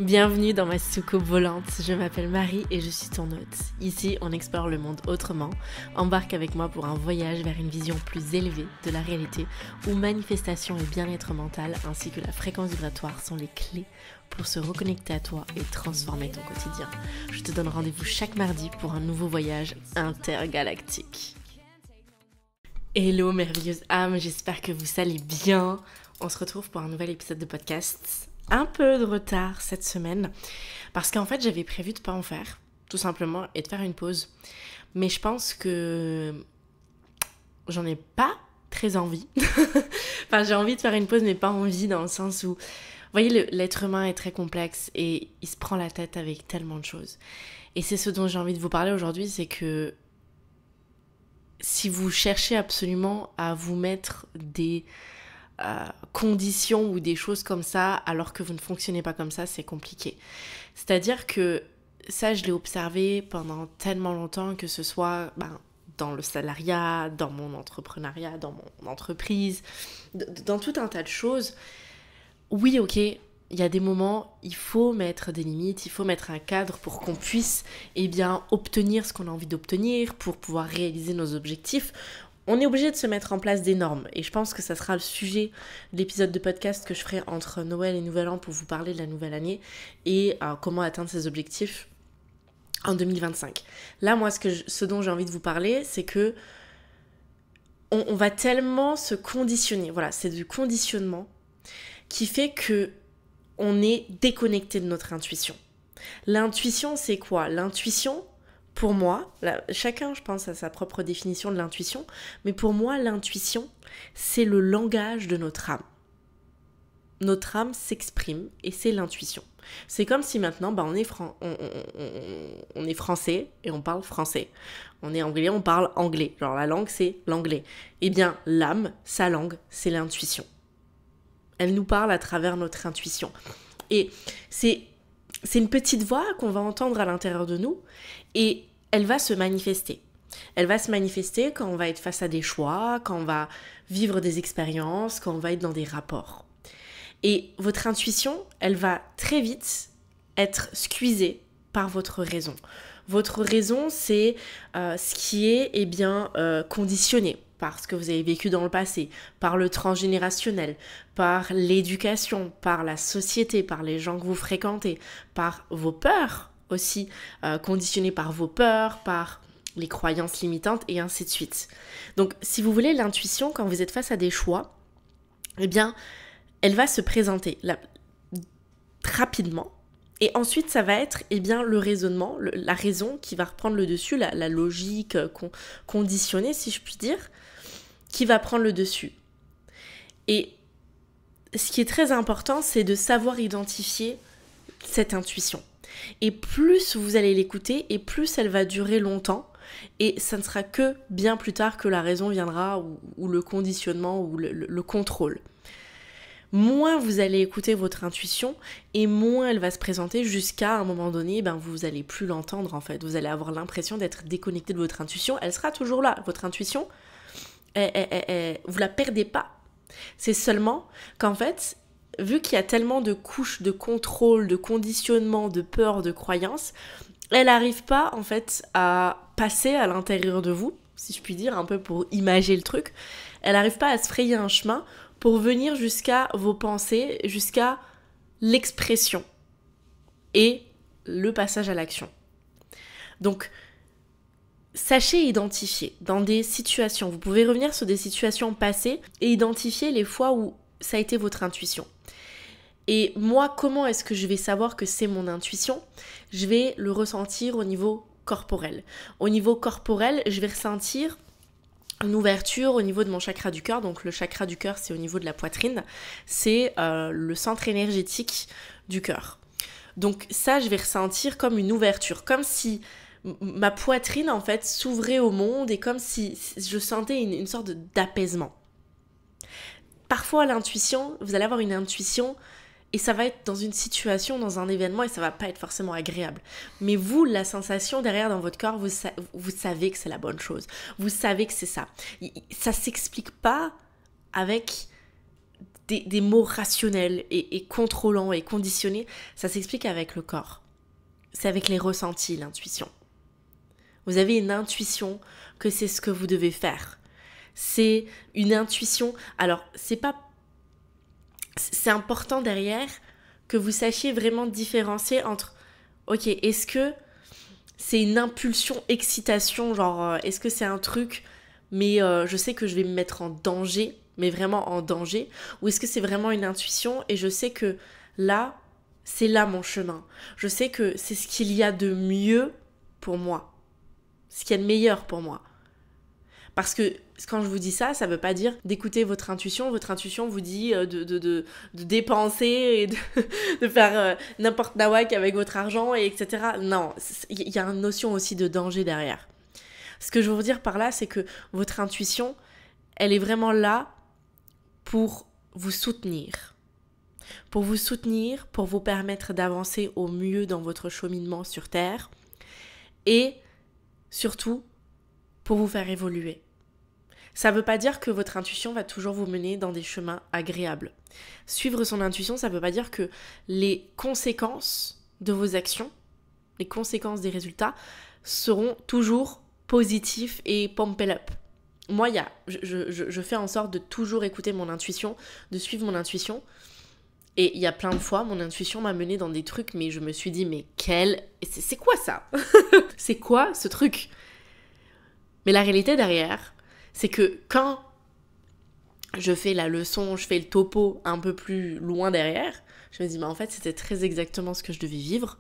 Bienvenue dans ma soucoupe volante, je m'appelle Marie et je suis ton hôte. Ici, on explore le monde autrement. Embarque avec moi pour un voyage vers une vision plus élevée de la réalité où manifestation et bien-être mental ainsi que la fréquence vibratoire sont les clés pour se reconnecter à toi et transformer ton quotidien. Je te donne rendez-vous chaque mardi pour un nouveau voyage intergalactique. Hello merveilleuse âme, j'espère que vous allez bien. On se retrouve pour un nouvel épisode de podcast. Un peu de retard cette semaine parce qu'en fait j'avais prévu de pas en faire tout simplement et de faire une pause, mais je pense que j'en ai pas très envie. Enfin, j'ai envie de faire une pause mais pas envie, dans le sens où vous voyez, l'être humain est très complexe et il se prend la tête avec tellement de choses, et c'est ce dont j'ai envie de vous parler aujourd'hui. C'est que si vous cherchez absolument à vous mettre des conditions ou des choses comme ça alors que vous ne fonctionnez pas comme ça, c'est compliqué. C'est-à-dire que ça, je l'ai observé pendant tellement longtemps, que ce soit dans le salariat, dans mon entrepreneuriat, dans mon entreprise, dans tout un tas de choses. Oui, ok, il y a des moments, il faut mettre des limites, il faut mettre un cadre pour qu'on puisse obtenir ce qu'on a envie d'obtenir, pour pouvoir réaliser nos objectifs. On est obligé de se mettre en place des normes, et je pense que ça sera le sujet de l'épisode de podcast que je ferai entre Noël et Nouvel An pour vous parler de la nouvelle année et comment atteindre ses objectifs en 2025. Là, moi, ce dont j'ai envie de vous parler, c'est que on va tellement se conditionner. Voilà, c'est du conditionnement qui fait que on est déconnecté de notre intuition. L'intuition, c'est quoi ? L'intuition, pour moi, chacun, je pense, a sa propre définition de l'intuition, mais pour moi, l'intuition, c'est le langage de notre âme. Notre âme s'exprime et c'est l'intuition. C'est comme si maintenant, on est français et on parle français. On est anglais, on parle anglais. Genre la langue, c'est l'anglais. Eh bien, l'âme, sa langue, c'est l'intuition. Elle nous parle à travers notre intuition. Et c'est une petite voix qu'on va entendre à l'intérieur de nous, et elle va se manifester. Elle va se manifester quand on va être face à des choix, quand on va vivre des expériences, quand on va être dans des rapports. Et votre intuition, elle va très vite être squeezée par votre raison. Votre raison, c'est ce qui est conditionné par ce que vous avez vécu dans le passé, par le transgénérationnel, par l'éducation, par la société, par les gens que vous fréquentez, par vos peurs aussi, conditionnées par vos peurs, par les croyances limitantes et ainsi de suite. Donc, si vous voulez, l'intuition, quand vous êtes face à des choix, elle va se présenter rapidement. Et ensuite, ça va être le raisonnement, la raison qui va reprendre le dessus, la logique conditionnée, si je puis dire, qui va prendre le dessus. Et ce qui est très important, c'est de savoir identifier cette intuition. Et plus vous allez l'écouter, et plus elle va durer longtemps, et ça ne sera que bien plus tard que la raison viendra, ou le conditionnement, ou le contrôle. Moins vous allez écouter votre intuition, et moins elle va se présenter, jusqu'à un moment donné, vous n'allez plus l'entendre en fait. Vous allez avoir l'impression d'être déconnecté de votre intuition. Elle sera toujours là, votre intuition. Vous la perdez pas. C'est seulement qu'en fait, vu qu'il y a tellement de couches de contrôle, de conditionnement, de peur, de croyances, elle n'arrive pas en fait à passer à l'intérieur de vous, si je puis dire, un peu pour imager le truc. Elle n'arrive pas à se frayer un chemin pour venir jusqu'à vos pensées, jusqu'à l'expression et le passage à l'action. Donc, sachez identifier dans des situations. Vous pouvez revenir sur des situations passées et identifier les fois où ça a été votre intuition. Et moi, comment est-ce que je vais savoir que c'est mon intuition ? Je vais le ressentir au niveau corporel. Au niveau corporel, je vais ressentir une ouverture au niveau de mon chakra du cœur. Donc le chakra du cœur, c'est au niveau de la poitrine. C'est le centre énergétique du cœur. Donc ça, je vais ressentir comme une ouverture, comme si ma poitrine en fait s'ouvrait au monde, et comme si je sentais une sorte d'apaisement. Parfois l'intuition, vous allez avoir une intuition et ça va être dans une situation, dans un événement, et ça va pas être forcément agréable. Mais vous, la sensation derrière dans votre corps, vous savez que c'est la bonne chose. Vous savez que c'est ça. Ça s'explique pas avec des mots rationnels et contrôlants et conditionnés, ça s'explique avec le corps. C'est avec les ressentis, l'intuition. Vous avez une intuition que c'est ce que vous devez faire. C'est une intuition. Alors, c'est important derrière que vous sachiez vraiment différencier entre, ok, est-ce que c'est une impulsion, excitation, genre, est-ce que c'est un truc, mais je sais que je vais me mettre en danger, mais vraiment en danger, ou est-ce que c'est vraiment une intuition et je sais que là, c'est là mon chemin. Je sais que c'est ce qu'il y a de mieux pour moi, ce qu'il y a de meilleur pour moi. Parce que quand je vous dis ça, ça veut pas dire d'écouter votre intuition. Votre intuition vous dit de dépenser et de faire n'importe nawak avec votre argent, et etc. Non, il y a une notion aussi de danger derrière. Ce que je veux vous dire par là, c'est que votre intuition, elle est vraiment là pour vous soutenir. Pour vous soutenir, pour vous permettre d'avancer au mieux dans votre cheminement sur Terre. Et surtout, pour vous faire évoluer. Ça ne veut pas dire que votre intuition va toujours vous mener dans des chemins agréables. Suivre son intuition, ça ne veut pas dire que les conséquences de vos actions, les conséquences des résultats, seront toujours positifs et pump it up. Moi, je fais en sorte de toujours écouter mon intuition, de suivre mon intuition. Et il y a plein de fois, mon intuition m'a mené dans des trucs, mais je me suis dit, mais c'est quoi ça? C'est quoi ce truc? Mais la réalité derrière, c'est que quand je fais la leçon, je fais le topo un peu plus loin derrière, je me dis, mais en fait, c'était très exactement ce que je devais vivre.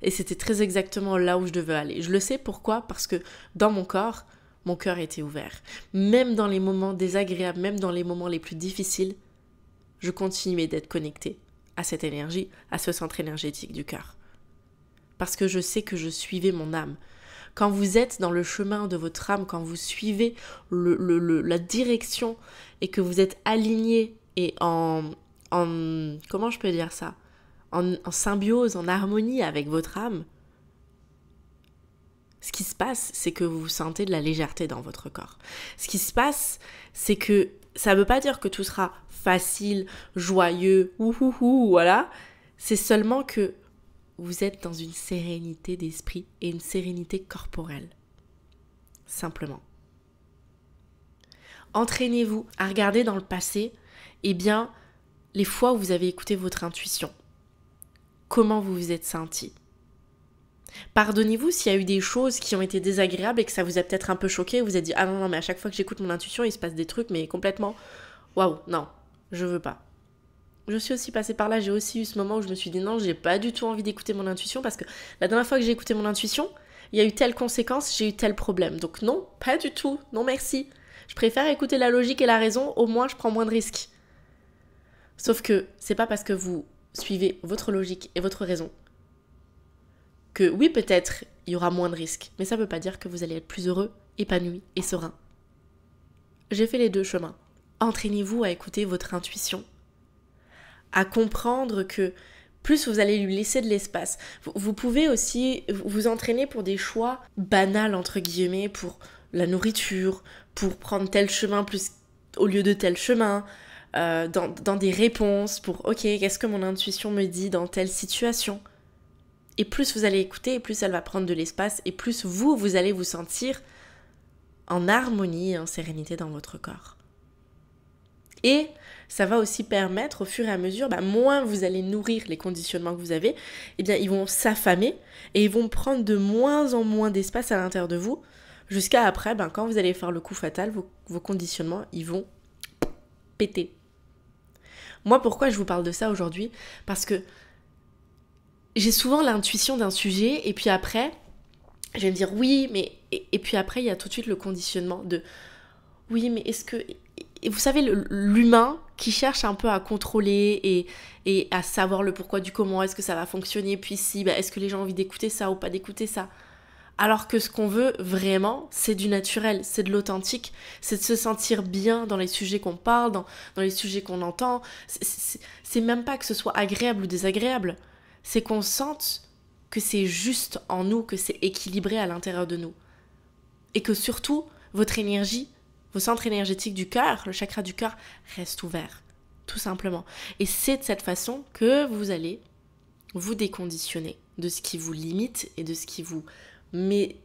Et c'était très exactement là où je devais aller. Je le sais pourquoi? Parce que dans mon corps, mon cœur était ouvert. Même dans les moments désagréables, même dans les moments les plus difficiles, je continuais d'être connectée à cette énergie, à ce centre énergétique du cœur. Parce que je sais que je suivais mon âme. Quand vous êtes dans le chemin de votre âme, quand vous suivez la direction et que vous êtes aligné et comment je peux dire ça, en symbiose, en harmonie avec votre âme, ce qui se passe, c'est que vous sentez de la légèreté dans votre corps. Ce qui se passe, c'est que ça ne veut pas dire que tout sera facile, joyeux, voilà. C'est seulement que vous êtes dans une sérénité d'esprit et une sérénité corporelle. Simplement. Entraînez-vous à regarder dans le passé, les fois où vous avez écouté votre intuition. Comment vous vous êtes senti. Pardonnez-vous s'il y a eu des choses qui ont été désagréables et que ça vous a peut-être un peu choqué. Vous avez dit, ah non, mais à chaque fois que j'écoute mon intuition, il se passe des trucs, mais complètement, waouh, non, je veux pas. Je suis aussi passée par là, j'ai aussi eu ce moment où je me suis dit non, j'ai pas du tout envie d'écouter mon intuition parce que la dernière fois que j'ai écouté mon intuition, il y a eu telle conséquence, j'ai eu tel problème. Donc non, pas du tout, non merci. Je préfère écouter la logique et la raison, au moins je prends moins de risques. Sauf que c'est pas parce que vous suivez votre logique et votre raison que oui, peut-être il y aura moins de risques, mais ça veut pas dire que vous allez être plus heureux, épanoui et serein. J'ai fait les deux chemins. Entraînez-vous à écouter votre intuition, à comprendre que plus vous allez lui laisser de l'espace. Vous pouvez aussi vous entraîner pour des choix banals, entre guillemets, pour la nourriture, pour prendre tel chemin plus au lieu de tel chemin, dans des réponses, pour ok, qu'est-ce que mon intuition me dit dans telle situation. Et plus vous allez écouter, et plus elle va prendre de l'espace, et plus vous allez vous sentir en harmonie et en sérénité dans votre corps. Et ça va aussi permettre au fur et à mesure, moins vous allez nourrir les conditionnements que vous avez, ils vont s'affamer et ils vont prendre de moins en moins d'espace à l'intérieur de vous, jusqu'à après, quand vous allez faire le coup fatal, vos conditionnements, ils vont péter. Moi, pourquoi je vous parle de ça aujourd'hui? Parce que j'ai souvent l'intuition d'un sujet et puis après, je vais me dire oui, mais... Et puis après, il y a tout de suite le conditionnement de oui, mais est-ce que... Et vous savez, l'humain qui cherche un peu à contrôler et à savoir le pourquoi du comment, est-ce que ça va fonctionner, puis si, est-ce que les gens ont envie d'écouter ça ou pas d'écouter ça. Alors que ce qu'on veut vraiment, c'est du naturel, c'est de l'authentique, c'est de se sentir bien dans les sujets qu'on parle, dans les sujets qu'on entend. C'est même pas que ce soit agréable ou désagréable, c'est qu'on sente que c'est juste en nous, que c'est équilibré à l'intérieur de nous. Et que surtout, votre énergie, vos centres énergétiques du cœur, le chakra du cœur, reste ouvert. tout simplement. Et c'est de cette façon que vous allez vous déconditionner de ce qui vous limite et de ce qui vous met...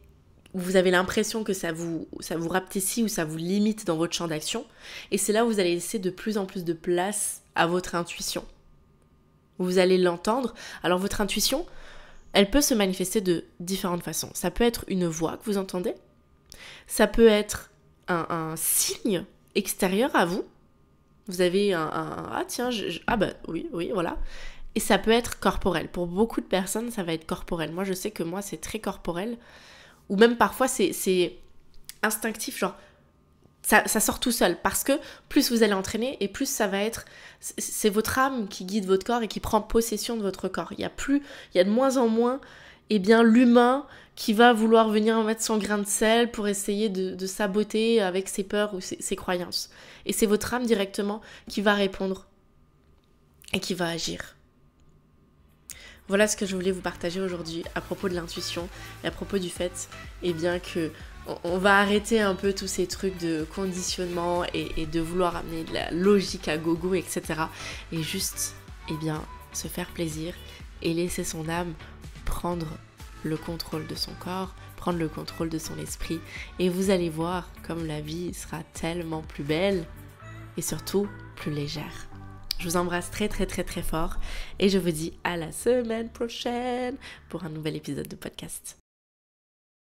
Vous avez l'impression que ça vous rapetissit ou ça vous limite dans votre champ d'action. Et c'est là où vous allez laisser de plus en plus de place à votre intuition. Vous allez l'entendre. Alors votre intuition, elle peut se manifester de différentes façons. Ça peut être une voix que vous entendez. Ça peut être un signe extérieur à vous. Vous avez ah tiens, oui, voilà. Et ça peut être corporel. Pour beaucoup de personnes, ça va être corporel. Moi, je sais que moi, c'est très corporel. Ou même parfois, c'est instinctif, genre, ça sort tout seul. Parce que plus vous allez entraîner, et plus ça va être... C'est votre âme qui guide votre corps et qui prend possession de votre corps. Il y a de moins en moins, l'humain qui va vouloir venir mettre son grain de sel pour essayer de saboter avec ses peurs ou ses croyances. Et c'est votre âme directement qui va répondre et qui va agir. Voilà ce que je voulais vous partager aujourd'hui à propos de l'intuition et à propos du fait que on va arrêter un peu tous ces trucs de conditionnement et de vouloir amener de la logique à gogo, etc. Et juste, se faire plaisir et laisser son âme prendre le contrôle de son corps, prendre le contrôle de son esprit. Et vous allez voir comme la vie sera tellement plus belle et surtout plus légère. Je vous embrasse très très très très fort et je vous dis à la semaine prochaine pour un nouvel épisode de podcast.